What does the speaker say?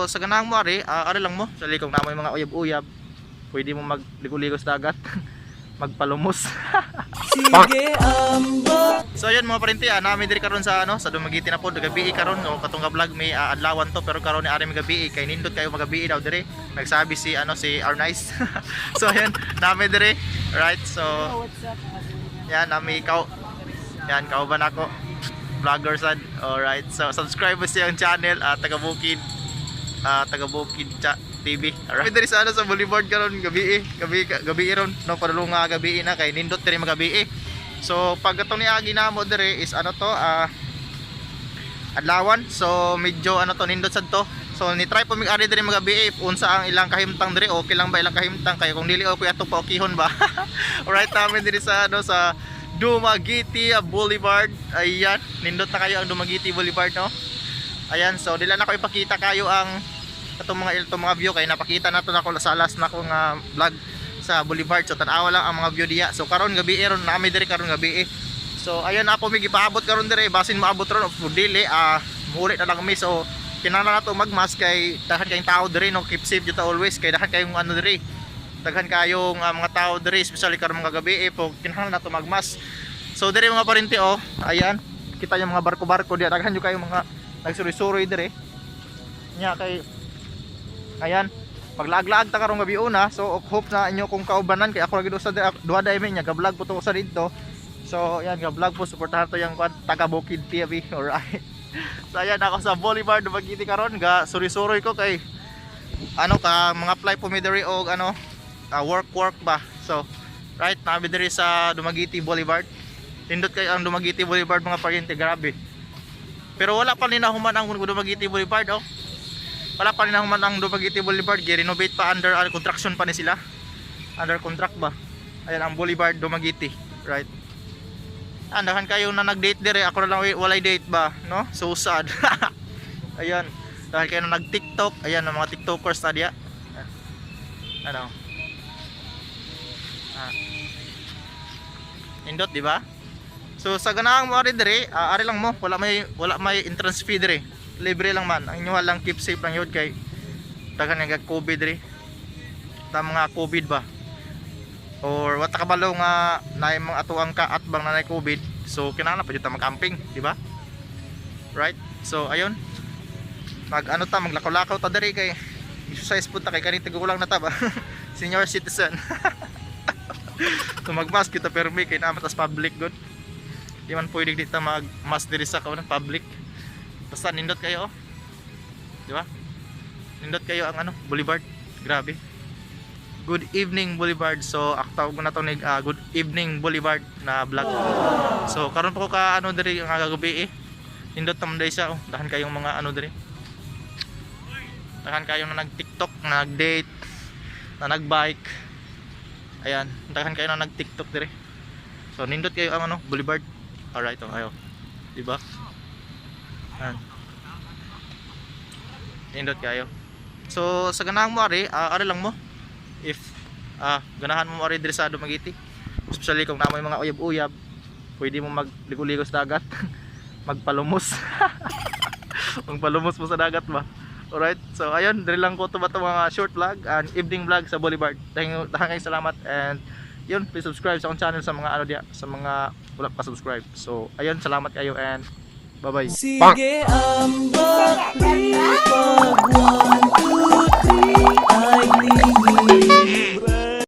sa ganang mo ari lang mo sa likong na mo yung mga uyab-uyab. Pwede mo magligo-ligo sa dagat. Magpalumos. Sige amba. So ayun mga parinti, nami diri karon sa sa Dumaguete na pod gabi karon no katong vlog may adlawan to pero karon ni ari gabi kay nindot kayo magabi daw diri. Nagsabi si si Arnice. So ayun, nami diri. Right? So yan nami ikaw. Yan kauban ako. Vlogger sad. Alright. So subscribe mo sa yung channel taga Bukid TV. Alright. Diri sa sa Boulevard karon gabi ron no padulong gabi na kay nindot diri magabi. So pag atong niagi na mo diri is adlawan. So medyo to nindot sad to. So ni try po mig ari diri magabi unsa ang ilang kahimtang diri okay lang ba ilang kahimtang kay kung dili okay ato pa okihon ba. Alright namin diri sa sa Dumaguete Boulevard. Ayan, nindot na kayo ang Dumaguete Boulevard no. Ayan, so dila na ko ipakita kayo ang itong mga view kay napakita nato na ko sa last na kong vlog sa Boulevard. So tan-awa lang ang mga view diya. So karon gabi ron nami diri karon gabi. So ayan ako mig ipaabot karon diri basin maabot ron of dili muli na lang mi. So kinahanglan nato magmas kay daghan kayong tao diri no, keep safe jud always kay daghan kayong diri. Daghan kayong mga tao diri especially karon mga gabi po kinahanglan nato magmas. So diri mga parinti ayan kita yung mga barko-barko diya daghan jud kayong mga nagsuri-suri diri. Nya kay ayan maglaag-laag ta karong gabi una. So hope na inyo kung kaubanan kay ako lagi do sa duha day nya ga-vlog po to sa dito. So ayan ga-vlog po suportahan to yung taga Bukid TV. Alright. So ayan ako sa Boulevard Dumaguete karon ga suri-suri ko kay ka mga fly po mi diri og work ba. So right nabi diri sa Dumaguete Boulevard. Tindot kay ang Dumaguete Boulevard mga paryente grabe. Pero wala pa ni nahuman ang Dumaguete Boulevard wala pa rin naman ang Dumaguete Boulevard, renovate pa under construction pa ni sila. Under contract ba? Ayan ang Boulevard Dumaguete, right? Andahan kayo na nag-date dire, ako na lang walay date ba, no? So sad. Ayan, dahil kayo na nag-TikTok, ayan ang mga TikTokers na diya. Ano? Indot, di ba? So sa ganaang mo ari dire, ari lang mo, wala may entrance fee dire. Libre lang man. Ang inyo lang keep safe lang yun kay daghan nga COVID ri. Ta mga COVID ba? Or wata kabalo nga naay mga atuang kaat bang na COVID. So kinahanglan pa jud ta mag-camping, di ba? Right? So ayun. Maglakaw-lakaw ta diri kay exercise pud ta kay kani tigulang na ta ba. Senior citizen. So magmask kita permi kay na matas public good. Di man pwede dito mag-mask diri sa public. Basta nindot kayo di ba? Nindot kayo ang Boulevard. Grabe. Good evening Boulevard. So aktaw mo na to nig Good evening Boulevard na vlog. So karon pa ko ka diri nga gabi nindot tam day siya dahan kayong mga diri. Dahan kayong na nag-TikTok, na nag-date, na nag-bike. Ayan, dahan kayo na nag-TikTok diri. So nindot kayo ang Boulevard. Alright, ayo. Di ba? Nindot kayo. So sa ganahan mo ari lang mo if ganahan mo ari diri sa Dumaguete especially kung namoy mga uyab-uyab pwede mo magligo-ligo sa dagat. Magpalumos. Magpalumos mo sa dagat ba. Alright, so ayun diri lang ko to mga short vlog and evening vlog sa Boulevard. Daghang salamat and yun, please subscribe sa akong channel sa mga diya sa mga wala pa subscribe. So ayun, salamat kayo and bye-bye. Sige amba.